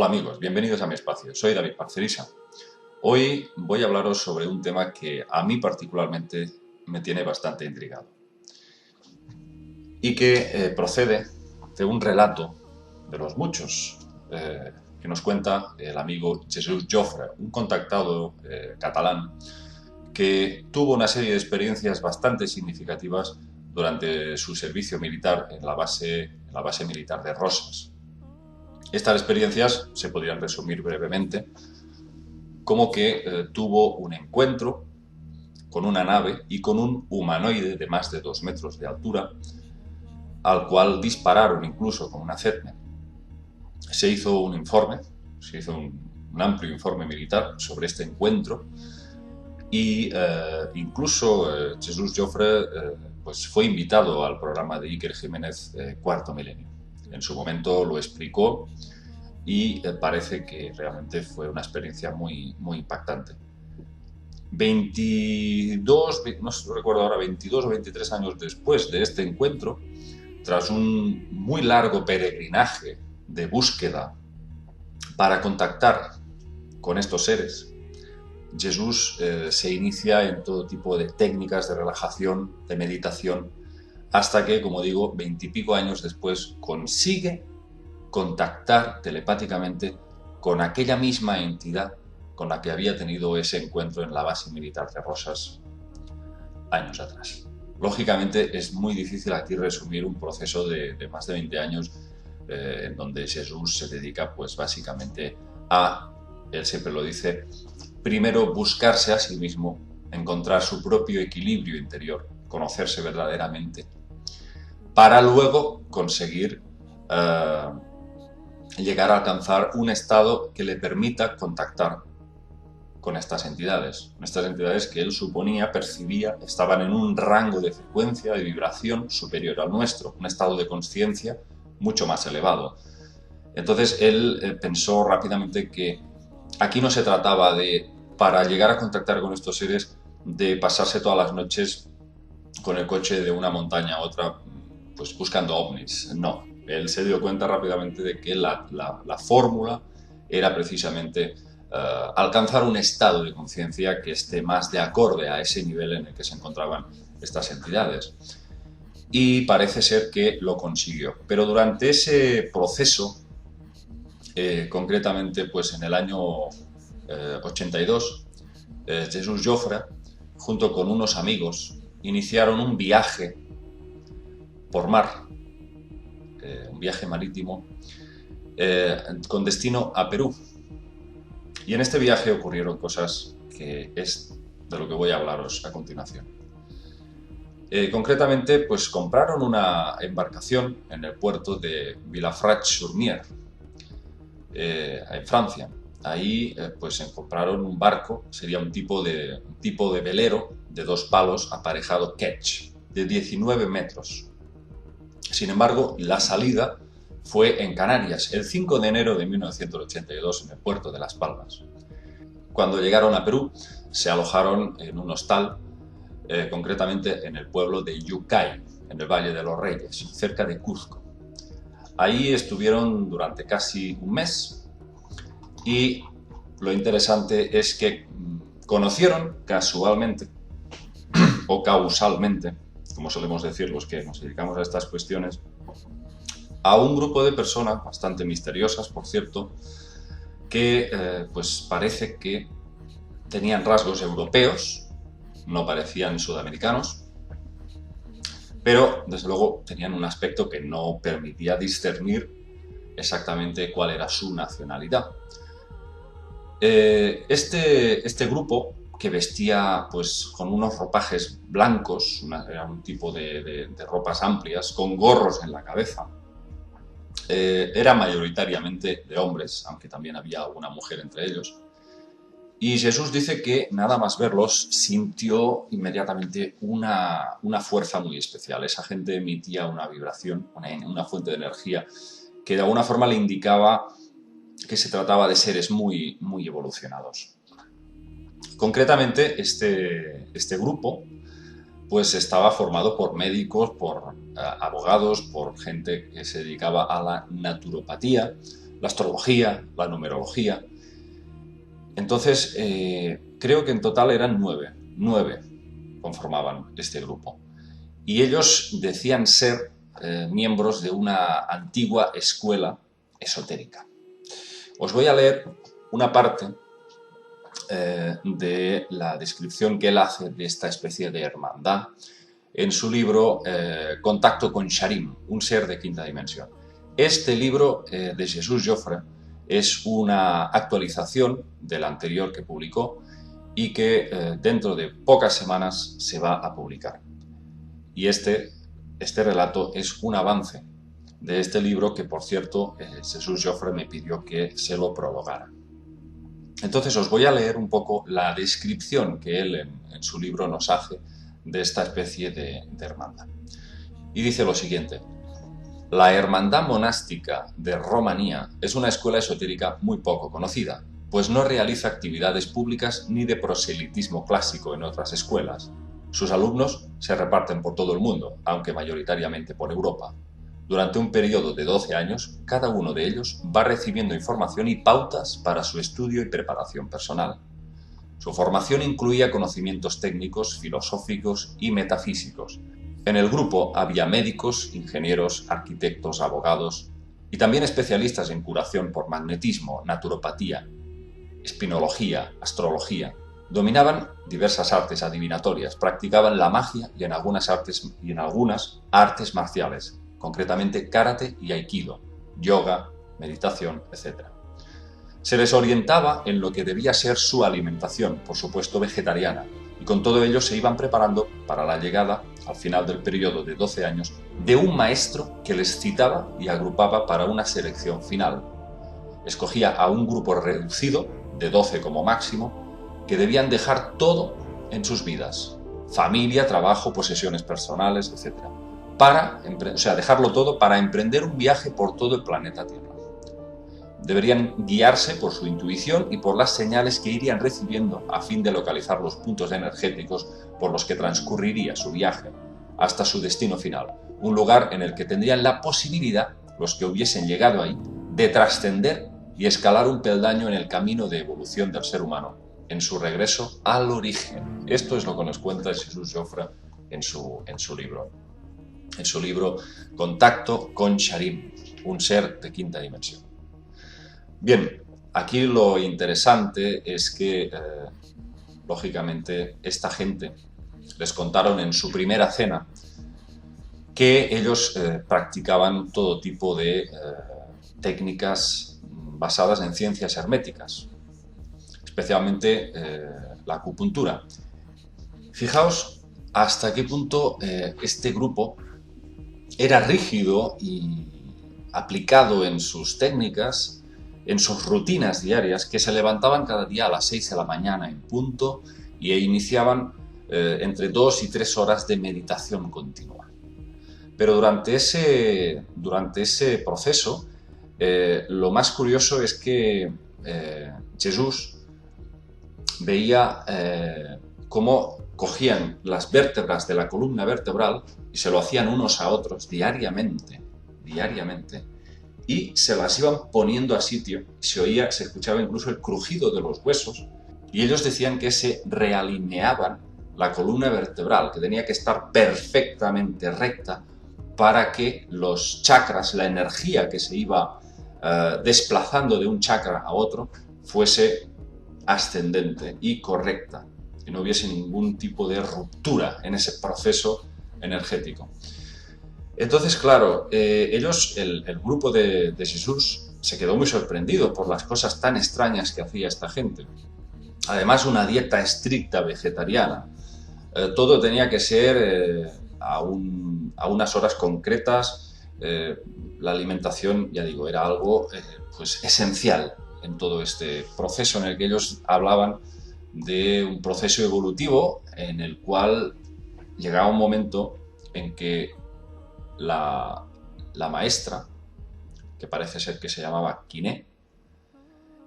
Hola amigos, bienvenidos a mi espacio. Soy David Parcerisa. Hoy voy a hablaros sobre un tema que a mí particularmente me tiene bastante intrigado y que procede de un relato de los muchos que nos cuenta el amigo Jesús Jofre, un contactado catalán que tuvo una serie de experiencias bastante significativas durante su servicio militar en la base militar de Roses. Estas experiencias se podrían resumir brevemente como que tuvo un encuentro con una nave y con un humanoide de más de 2 metros de altura, al cual dispararon incluso con una CETME. Se hizo un amplio informe militar sobre este encuentro y incluso Jesús Jofre pues fue invitado al programa de Iker Jiménez Cuarto Milenio. En su momento lo explicó y parece que realmente fue una experiencia muy impactante. 22 o 23 años después de este encuentro, tras un muy largo peregrinaje de búsqueda para contactar con estos seres, Jesús se inicia en todo tipo de técnicas de relajación, de meditación, hasta que, como digo, 20 y pico años después consigue contactar telepáticamente con aquella misma entidad con la que había tenido ese encuentro en la base militar de Roses años atrás. Lógicamente es muy difícil aquí resumir un proceso de más de 20 años en donde Jesús se dedica pues básicamente a, él siempre lo dice, primero buscarse a sí mismo, encontrar su propio equilibrio interior, conocerse verdaderamente, para luego conseguir llegar a alcanzar un estado que le permita contactar con estas entidades que él percibía, estaban en un rango de frecuencia, de vibración superior al nuestro, un estado de conciencia mucho más elevado. Entonces él pensó rápidamente que aquí no se trataba de, para llegar a contactar con estos seres, de pasarse todas las noches con el coche de una montaña a otra pues buscando ovnis. No, él se dio cuenta rápidamente de que la fórmula era precisamente alcanzar un estado de conciencia que esté más de acorde a ese nivel en el que se encontraban estas entidades. Y parece ser que lo consiguió. Pero durante ese proceso, concretamente pues en el año 82, Jesús Jofre, junto con unos amigos, iniciaron un viaje por mar, un viaje marítimo, con destino a Perú. Y en este viaje ocurrieron cosas que es de lo que voy a hablaros a continuación. Concretamente, pues compraron una embarcación en el puerto de Villafranche-sur-Mer, en Francia. Ahí pues compraron un barco, sería un tipo de velero de 2 palos aparejado ketch, de 19 metros. Sin embargo, la salida fue en Canarias, el 5 de enero de 1982 en el puerto de Las Palmas. Cuando llegaron a Perú, se alojaron en un hostal, concretamente en el pueblo de Yucay, en el Valle de los Reyes, cerca de Cuzco. Ahí estuvieron durante casi un mes y lo interesante es que conocieron casualmente o causalmente, como solemos decir los que nos dedicamos a estas cuestiones, a un grupo de personas bastante misteriosas, por cierto, que pues parece que tenían rasgos europeos, no parecían sudamericanos, pero desde luego tenían un aspecto que no permitía discernir exactamente cuál era su nacionalidad. Este grupo, que vestía pues con unos ropajes blancos, era un tipo de ropas amplias, con gorros en la cabeza, era mayoritariamente de hombres, aunque también había alguna mujer entre ellos. Y Jesús dice que nada más verlos sintió inmediatamente una fuerza muy especial. Esa gente emitía una vibración, una fuente de energía que de alguna forma le indicaba que se trataba de seres muy evolucionados. Concretamente, este grupo pues estaba formado por médicos, por abogados, por gente que se dedicaba a la naturopatía, la astrología, la numerología. Entonces, creo que en total eran nueve conformaban este grupo. Y ellos decían ser miembros de una antigua escuela esotérica. Os voy a leer una parte de la descripción que él hace de esta especie de hermandad en su libro Contacto con Charim, un ser de quinta dimensión. Este libro de Jesús Joffre es una actualización del anterior que publicó y que dentro de pocas semanas se va a publicar. Y este relato es un avance de este libro que, por cierto, Jesús Joffre me pidió que se lo prologara. Entonces os voy a leer un poco la descripción que él en su libro nos hace de esta especie de hermandad. Y dice lo siguiente: la hermandad monástica de Romanía es una escuela esotérica muy poco conocida, pues no realiza actividades públicas ni de proselitismo clásico en otras escuelas. Sus alumnos se reparten por todo el mundo, aunque mayoritariamente por Europa. Durante un periodo de 12 años, cada uno de ellos va recibiendo información y pautas para su estudio y preparación personal. Su formación incluía conocimientos técnicos, filosóficos y metafísicos. En el grupo había médicos, ingenieros, arquitectos, abogados y también especialistas en curación por magnetismo, naturopatía, espinología, astrología. Dominaban diversas artes adivinatorias, practicaban la magia y en algunas artes marciales, concretamente karate y aikido, yoga, meditación, etc. Se les orientaba en lo que debía ser su alimentación, por supuesto vegetariana, y con todo ello se iban preparando para la llegada, al final del periodo de 12 años, de un maestro que les citaba y agrupaba para una selección final. Escogía a un grupo reducido, de 12 como máximo, que debían dejar todo en sus vidas: familia, trabajo, posesiones personales, etc. Dejarlo todo para emprender un viaje por todo el planeta Tierra. Deberían guiarse por su intuición y por las señales que irían recibiendo a fin de localizar los puntos energéticos por los que transcurriría su viaje hasta su destino final, un lugar en el que tendrían la posibilidad, los que hubiesen llegado ahí, de trascender y escalar un peldaño en el camino de evolución del ser humano, en su regreso al origen. Esto es lo que nos cuenta Jesús Joffre en su libro Contacto con Charim, un ser de quinta dimensión. Bien, aquí lo interesante es que, lógicamente, esta gente les contaron en su primera cena que ellos practicaban todo tipo de técnicas basadas en ciencias herméticas, especialmente la acupuntura. Fijaos hasta qué punto este grupo era rígido y aplicado en sus técnicas, en sus rutinas diarias, que se levantaban cada día a las 6 de la mañana en punto y iniciaban entre 2 y 3 horas de meditación continua. Pero durante ese proceso, lo más curioso es que Jesús veía cómo cogían las vértebras de la columna vertebral y se lo hacían unos a otros diariamente, y se las iban poniendo a sitio. Se escuchaba incluso el crujido de los huesos, y ellos decían que se realineaban la columna vertebral, que tenía que estar perfectamente recta para que los chakras, la energía que se iba desplazando de un chakra a otro, fuese ascendente y correcta, que no hubiese ningún tipo de ruptura en ese proceso energético. Entonces, claro, el grupo de Jesús se quedó muy sorprendido por las cosas tan extrañas que hacía esta gente. Además, una dieta estricta vegetariana. Todo tenía que ser a unas horas concretas. La alimentación, ya digo, era algo pues esencial en todo este proceso en el que ellos hablaban de un proceso evolutivo en el cual llegaba un momento en que la maestra, que parece ser que se llamaba Quiné,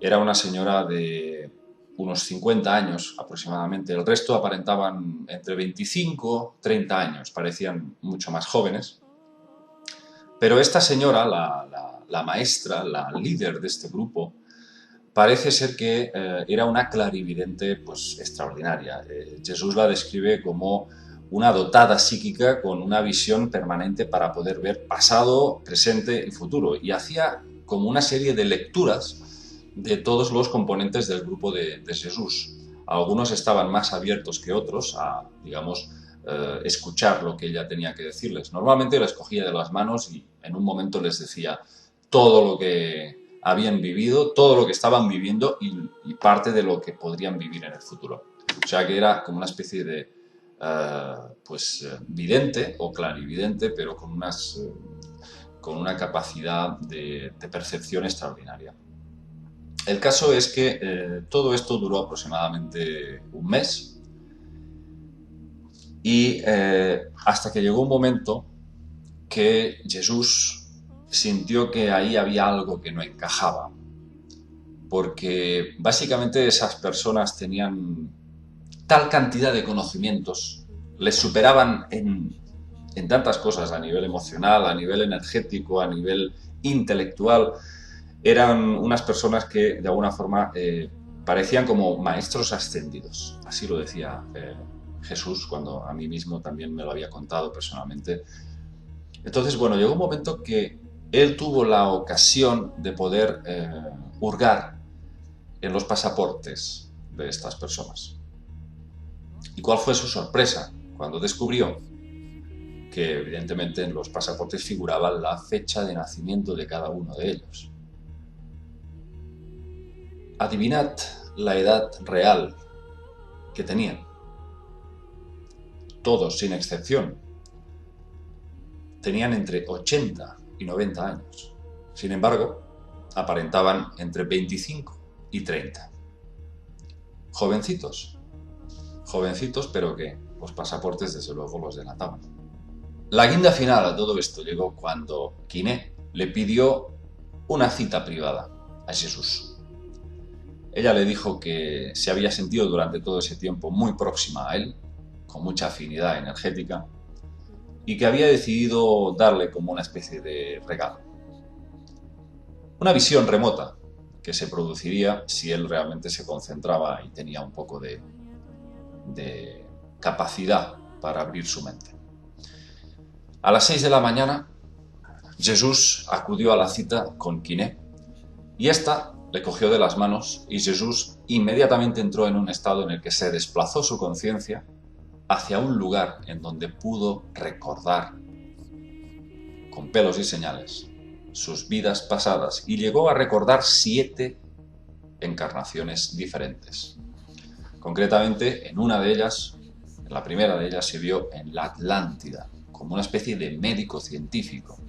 era una señora de unos 50 años aproximadamente. El resto aparentaban entre 25 y 30 años, parecían mucho más jóvenes. Pero esta señora, la la maestra, la líder de este grupo, parece ser que era una clarividente pues, extraordinaria. Jesús la describe como una dotada psíquica con una visión permanente para poder ver pasado, presente y futuro. Y hacía como una serie de lecturas de todos los componentes del grupo de Jesús. Algunos estaban más abiertos que otros a, digamos, escuchar lo que ella tenía que decirles. Normalmente les cogía de las manos y en un momento les decía todo lo que habían vivido, todo lo que estaban viviendo y parte de lo que podrían vivir en el futuro. O sea que era como una especie de vidente o clarividente, pero con una capacidad de percepción extraordinaria. El caso es que todo esto duró aproximadamente un mes y hasta que llegó un momento que Jesús sintió que ahí había algo que no encajaba, porque básicamente esas personas tenían tal cantidad de conocimientos, les superaban en tantas cosas, a nivel emocional, a nivel energético, a nivel intelectual. Eran unas personas que de alguna forma parecían como maestros ascendidos, así lo decía Jesús cuando a mí mismo también me lo había contado personalmente. Entonces, bueno, llegó un momento que él tuvo la ocasión de poder hurgar en los pasaportes de estas personas. ¿Y cuál fue su sorpresa cuando descubrió que evidentemente en los pasaportes figuraba la fecha de nacimiento de cada uno de ellos? Adivinad la edad real que tenían. Todos, sin excepción, tenían entre 80 y 90 años. Sin embargo, aparentaban entre 25 y 30. Jovencitos, pero que los pasaportes desde luego los delataban. La guinda final a todo esto llegó cuando Quiné le pidió una cita privada a Jesús. Ella le dijo que se había sentido durante todo ese tiempo muy próxima a él, con mucha afinidad energética, y que había decidido darle como una especie de regalo. Una visión remota que se produciría si él realmente se concentraba y tenía un poco de capacidad para abrir su mente. A las 6 de la mañana, Jesús acudió a la cita con Quiné y ésta le cogió de las manos y Jesús inmediatamente entró en un estado en el que se desplazó su conciencia hacia un lugar en donde pudo recordar con pelos y señales sus vidas pasadas y llegó a recordar 7 encarnaciones diferentes. Concretamente, en una de ellas, en la primera de ellas, se vio en la Atlántida, como una especie de médico científico.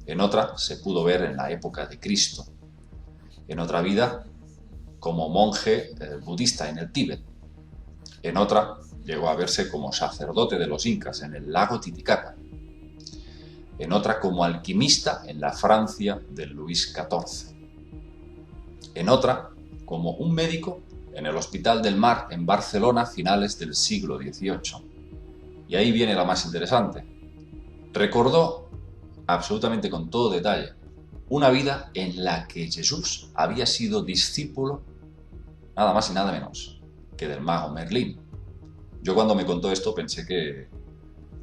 En otra se pudo ver en la época de Cristo. En otra vida, como monje budista en el Tíbet. En otra, llegó a verse como sacerdote de los incas en el lago Titicaca. En otra, como alquimista en la Francia de Luis XIV. En otra, como un médico en el Hospital del Mar en Barcelona a finales del siglo XVIII. Y ahí viene la más interesante. Recordó, absolutamente con todo detalle, una vida en la que Jesús había sido discípulo, nada más y nada menos, que del mago Merlín. Yo cuando me contó esto pensé que,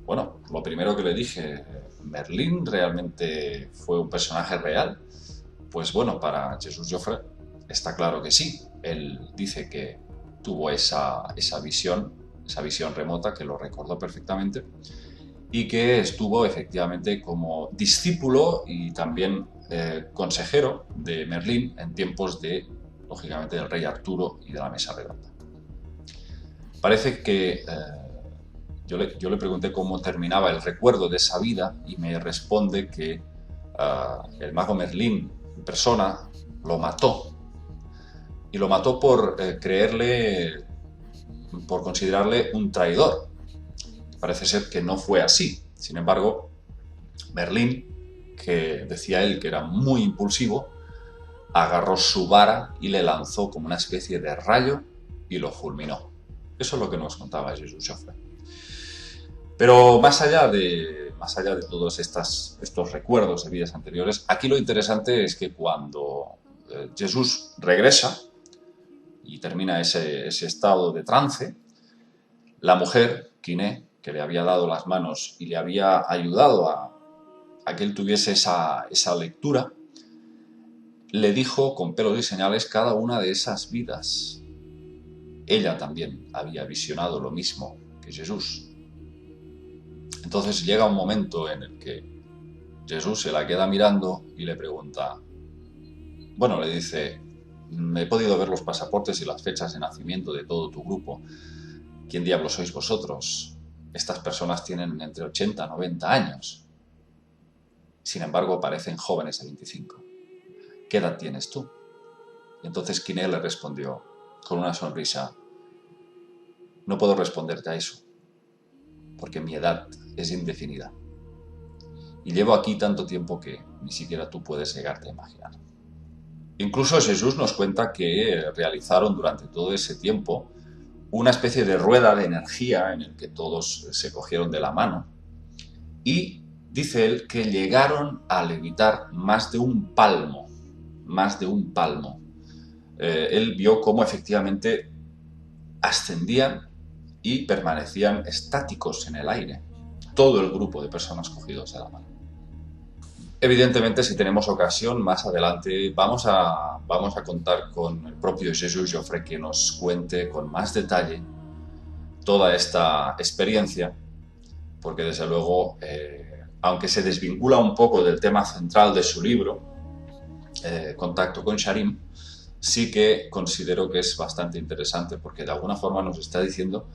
bueno, lo primero que le dije, ¿Merlín realmente fue un personaje real? Pues bueno, para Jesús Joffre está claro que sí. Él dice que tuvo esa visión remota, que lo recordó perfectamente, y que estuvo efectivamente como discípulo y también consejero de Merlín en tiempos lógicamente, del rey Arturo y de la Mesa Redonda. Parece que yo le pregunté cómo terminaba el recuerdo de esa vida y me responde que el mago Merlín en persona lo mató. Y lo mató por considerarle un traidor. Parece ser que no fue así. Sin embargo, Merlín, que decía él que era muy impulsivo, agarró su vara y le lanzó como una especie de rayo y lo fulminó. Eso es lo que nos contaba Jesús Joffre. Pero más allá de más allá de todos estos recuerdos de vidas anteriores, aquí lo interesante es que cuando Jesús regresa y termina ese estado de trance, la mujer, Quiné, que le había dado las manos y le había ayudado a que él tuviese esa lectura, le dijo con pelos y señales cada una de esas vidas. Ella también había visionado lo mismo que Jesús. Entonces llega un momento en el que Jesús se la queda mirando y le pregunta, bueno, le dice, he podido ver los pasaportes y las fechas de nacimiento de todo tu grupo. ¿Quién diablos sois vosotros? Estas personas tienen entre 80 y 90 años. Sin embargo, parecen jóvenes de 25. ¿Qué edad tienes tú? Y entonces Quiné le respondió con una sonrisa, no puedo responderte a eso, porque mi edad es indefinida. Y llevo aquí tanto tiempo que ni siquiera tú puedes llegarte a imaginar. Incluso Jesús nos cuenta que realizaron durante todo ese tiempo una especie de rueda de energía en el que todos se cogieron de la mano y dice él que llegaron a levitar más de un palmo. Él vio cómo efectivamente ascendían y permanecían estáticos en el aire, todo el grupo de personas cogidos de la mano. Evidentemente, si tenemos ocasión, más adelante vamos a contar con el propio Jesús Joffre que nos cuente con más detalle toda esta experiencia, porque desde luego, aunque se desvincula un poco del tema central de su libro, Contacto con Sharim, sí que considero que es bastante interesante porque de alguna forma nos está diciendo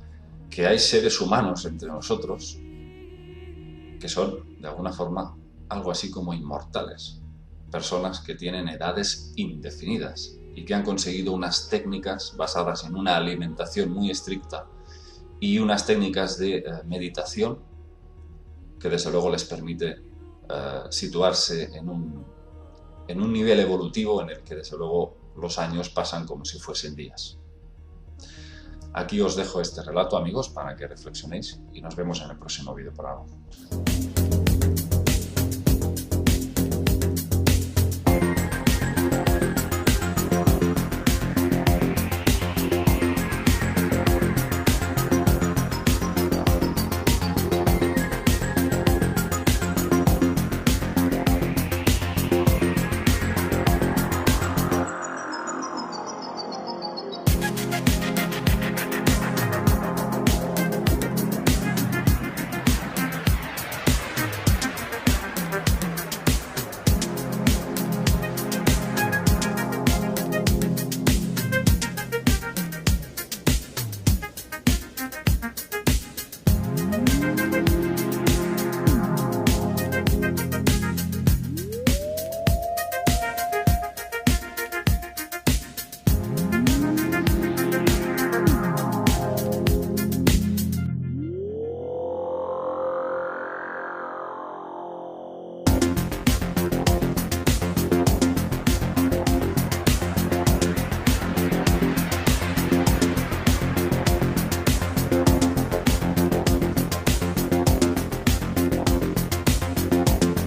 que hay seres humanos entre nosotros que son de alguna forma algo así como inmortales, personas que tienen edades indefinidas y que han conseguido unas técnicas basadas en una alimentación muy estricta y unas técnicas de meditación que desde luego les permite situarse en un nivel evolutivo en el que desde luego los años pasan como si fuesen días. Aquí os dejo este relato, amigos, para que reflexionéis y nos vemos en el próximo vídeo programa.